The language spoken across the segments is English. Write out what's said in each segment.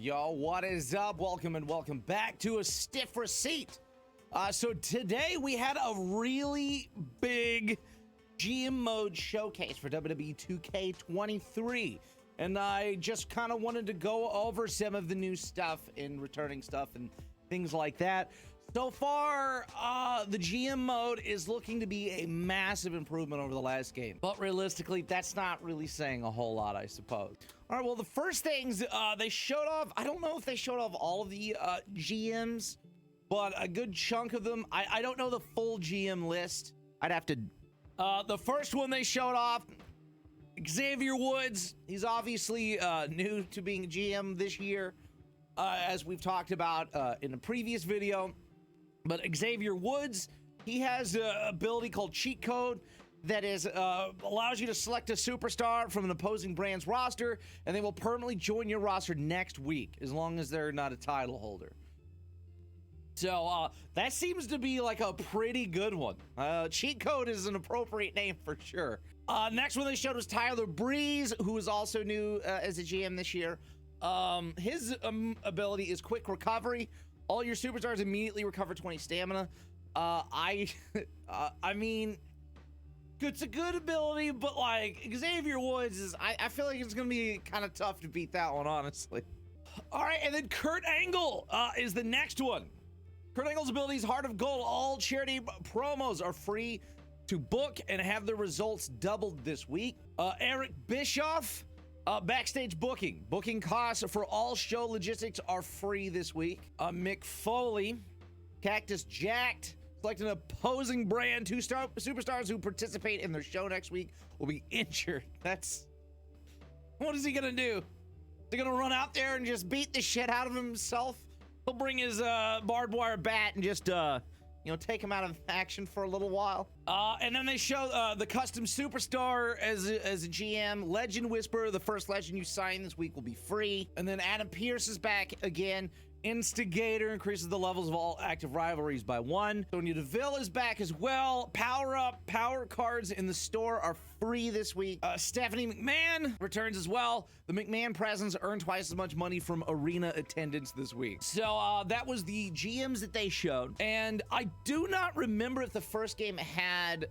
Yo, what is up? Welcome and welcome back to A Stiff Receipt. So today we had a really big GM mode showcase for WWE 2K23. And I just kind of wanted to go over some of the new stuff and returning stuff and things like that. So far, the GM mode is looking to be a massive improvement over the last game. But realistically, that's not really saying a whole lot, I suppose. All right, well, the first things they showed off, I don't know if they showed off all of the GMs, but a good chunk of them. I don't know the full GM list. I'd have to... the first one they showed off, Xavier Woods. He's obviously new to being GM this year, as we've talked about in a previous video. But Xavier Woods, he has an ability called Cheat Code that is allows you to select a superstar from an opposing brand's roster, and they will permanently join your roster next week, as long as they're not a title holder. So that seems to be like a pretty good one. Cheat Code is an appropriate name for sure. Next one they showed was Tyler Breeze, who is also new as a GM this year. His ability is Quick Recovery. All your superstars immediately recover 20 stamina. I mean, it's a good ability, but like Xavier Woods is, I feel like it's gonna be kind of tough to beat that one, honestly. All right, and then Kurt Angle is the next one. Kurt Angle's ability is Heart of Gold. All charity promos are free to book and have their results doubled this week. Eric Bischoff. Backstage booking. Booking costs for all show logistics are free this week. Mick Foley, Cactus Jacked, select an opposing brand. Two superstars who participate in their show next week will be injured. What is he gonna do? Is he gonna run out there and just beat the shit out of himself? He'll bring his barbed wire bat and just take him out of action for a little while. And then they show the custom superstar as a GM. Legend Whisperer, the first legend you sign this week, will be free. And then Adam Pearce is back again. Instigator increases the levels of all active rivalries by 1. Sonya Deville is back as well. Power cards in the store are free this week. Stephanie McMahon returns as well. The McMahon presence earned twice as much money from arena attendance this week. So that was the GMs that they showed. And I do not remember if the first game had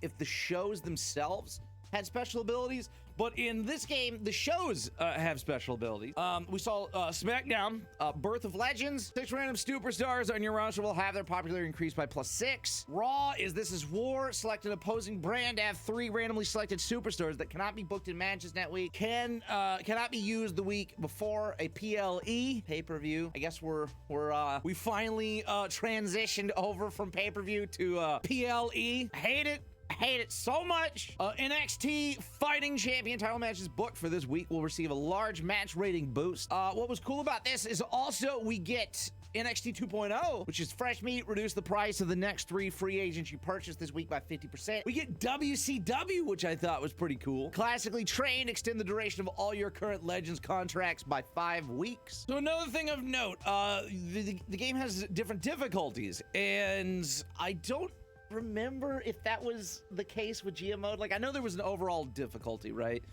if the shows themselves had special abilities, but in this game, the shows have special abilities. We saw SmackDown, Birth of Legends. 6 random superstars on your roster will have their popularity increased by +6. Raw is This Is War. Select an opposing brand to have 3 randomly selected superstars that cannot be booked in matches that week. Cannot be used the week before a PLE pay-per-view. I guess we finally transitioned over from pay-per-view to PLE. I hate it so much. NXT Fighting Champion title matches booked for this week will receive a large match rating boost. What was cool about this is also we get NXT 2.0, which is fresh meat, reduce the price of the next 3 free agents you purchase this week by 50%. We get WCW, which I thought was pretty cool. Classically trained, extend the duration of all your current Legends contracts by 5 weeks. So another thing of note, the game has different difficulties, and I don't remember if that was the case with GM mode. Like, I know there was an overall difficulty, right?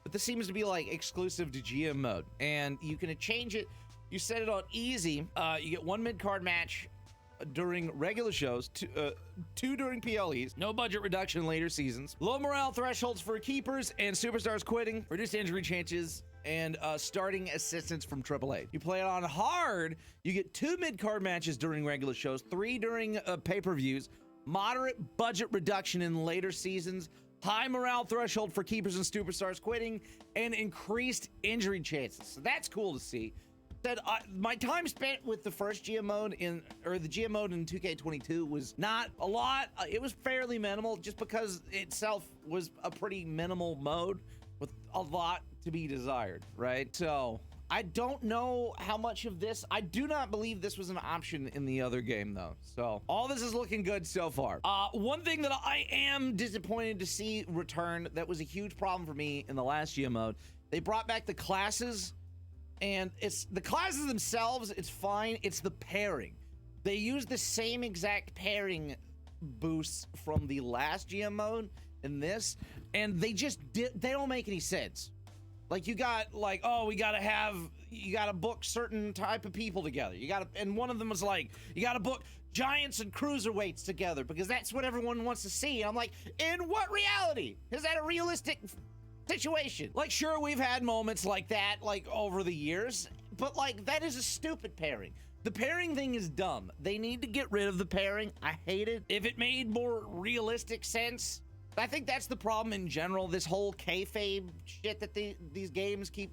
But this seems to be like exclusive to GM mode, and you can change it. You set it on easy. You get 1 mid-card match during regular shows, 2 during PLEs, no budget reduction in later seasons, low morale thresholds for keepers and superstars quitting, reduced injury chances, and starting assistance from AAA. You play it on hard, you get 2 mid-card matches during regular shows, 3 during pay-per-views, moderate budget reduction in later seasons, high morale threshold for keepers and superstars quitting, and increased injury chances. So that's cool to see. My time spent with the first GM mode the GM mode in 2K22 was not a lot. It was fairly minimal, just because itself was a pretty minimal mode with a lot to be desired, right? So I don't know how much of this. I do not believe this was an option in the other game, though. So all this is looking good so far. One thing that I am disappointed to see return that was a huge problem for me in the last GM mode, they brought back the classes, and it's the classes themselves, it's fine. It's the pairing. They use the same exact pairing boosts from the last GM mode in this, and they don't make any sense. Like you got like, oh, you gotta book certain type of people together. And one of them was like, you gotta book giants and cruiserweights together because that's what everyone wants to see. And I'm like, in what reality? Is that a realistic situation? Like, sure, we've had moments like that, like over the years, but like that is a stupid pairing. The pairing thing is dumb. They need to get rid of the pairing. I hate it. If it made more realistic sense, I think that's the problem in general. This whole kayfabe shit that these games keep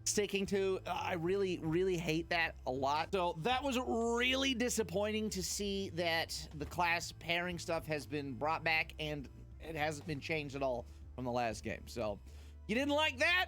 sticking to, I really, really hate that a lot. So that was really disappointing to see that the class pairing stuff has been brought back and it hasn't been changed at all from the last game. So you didn't like that?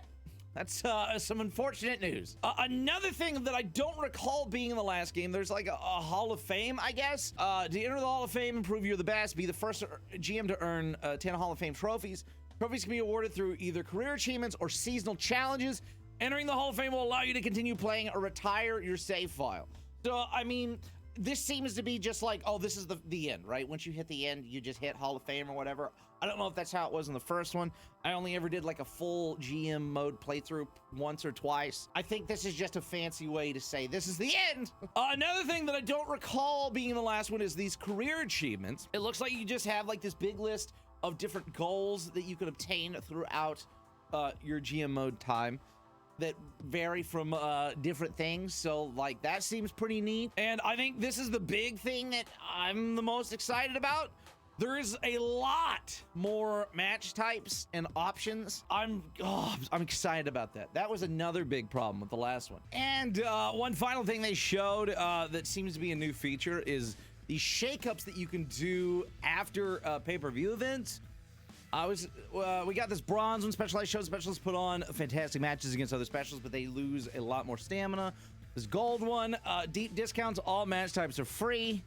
That's some unfortunate news. Another thing that I don't recall being in the last game, there's like a Hall of Fame, I guess. To enter the Hall of Fame and prove you're the best, be the first GM to earn 10 Hall of Fame trophies. Trophies can be awarded through either career achievements or seasonal challenges. Entering the Hall of Fame will allow you to continue playing or retire your save file. So, I mean, this seems to be just like, oh, this is the end, right? Once you hit the end, you just hit Hall of Fame or whatever. I don't know if that's how it was in the first one. I only ever did like a full GM mode playthrough once or twice. I think this is just a fancy way to say this is the end. Another thing that I don't recall being in the last one is these career achievements. It looks like you just have like this big list of different goals that you can obtain throughout your GM mode time that vary from different things. So like that seems pretty neat. And I think this is the big thing that I'm the most excited about. There is a lot more match types and options. I'm excited about that. That was another big problem with the last one. And one final thing they showed that seems to be a new feature is these shakeups that you can do after pay-per-view events. We got this bronze one. Specialized shows specialists put on fantastic matches against other specialists, but they lose a lot more stamina. This gold one, deep discounts. All match types are free.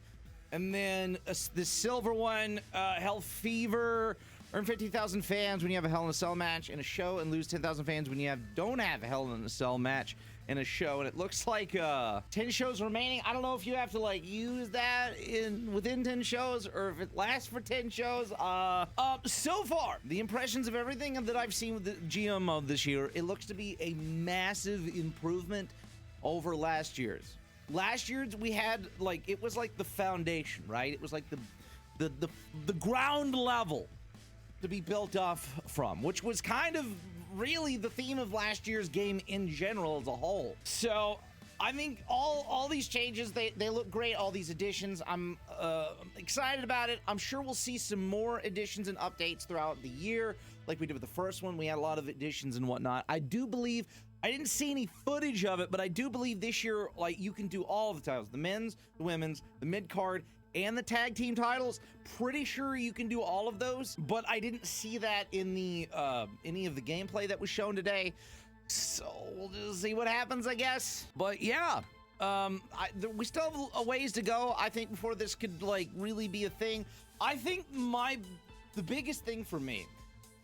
And then the silver one, Hell Fever, earn 50,000 fans when you have a Hell in a Cell match in a show, and lose 10,000 fans when you don't have a Hell in a Cell match in a show. And it looks like 10 shows remaining. I don't know if you have to like use that within 10 shows or if it lasts for 10 shows. So far, the impressions of everything that I've seen with the GM mode this year, it looks to be a massive improvement over last year's. Last year's we had like, it was like the foundation, right? It was like the ground level to be built off from, which was kind of really the theme of last year's game in general as a whole. So I think all these changes, they look great. All these additions, I'm excited about it. I'm sure we'll see some more additions and updates throughout the year, like we did with the first one. We had a lot of additions and whatnot. I do believe, I didn't see any footage of it, but I do believe this year, like, you can do all of the titles, the men's, the women's, the mid-card, and the tag team titles. Pretty sure you can do all of those, but I didn't see that in the any of the gameplay that was shown today. So we'll just see what happens, I guess. But yeah, we still have a ways to go, I think, before this could like really be a thing. I think the biggest thing for me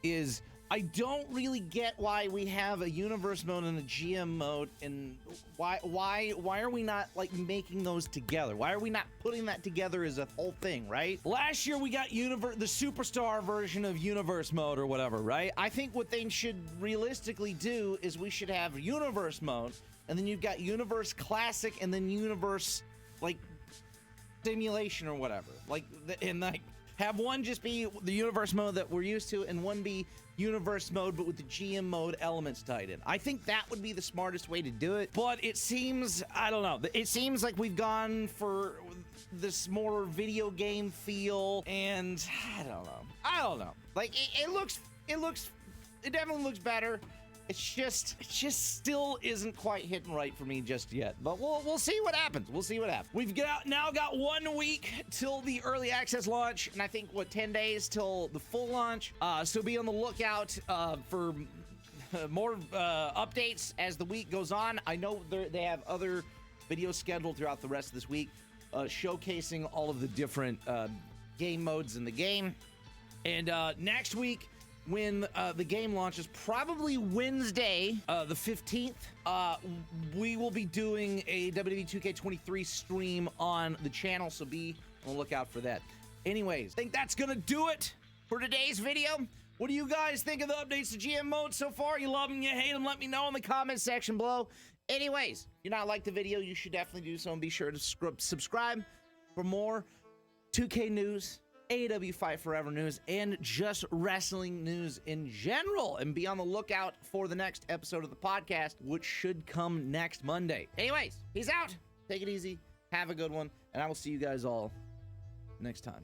is I don't really get why we have a universe mode and a GM mode, and why are we not like making those together? Why are we not putting that together as a whole thing, right? Last year we got the superstar version of universe mode or whatever, right? I think what they should realistically do is we should have universe mode, and then you've got universe classic, and then universe like simulation or whatever. Have one just be the universe mode that we're used to, and one be universe mode but with the GM mode elements tied in. I think that would be the smartest way to do it, but it seems, I don't know, it seems like we've gone for this more video game feel, and I don't know. Like it definitely looks better. It just still isn't quite hitting right for me just yet. But we'll see what happens. We've now got 1 week till the early access launch, and I think 10 days till the full launch. So be on the lookout for more updates as the week goes on. I know they have other videos scheduled throughout the rest of this week, showcasing all of the different game modes in the game. And next week, when the game launches, probably Wednesday, the 15th, we will be doing a WWE 2K23 stream on the channel, so be on the lookout for that. Anyways, I think that's gonna do it for today's video. What do you guys think of the updates to GM mode so far? You love them, you hate them? Let me know in the comment section below. Anyways, if you're not like the video, you should definitely do so, and be sure to subscribe for more 2K news, AEW Fight Forever news, and just wrestling news in general. And be on the lookout for the next episode of the podcast, which should come next Monday. Anyways, peace out. Take it easy. Have a good one. And I will see you guys all next time.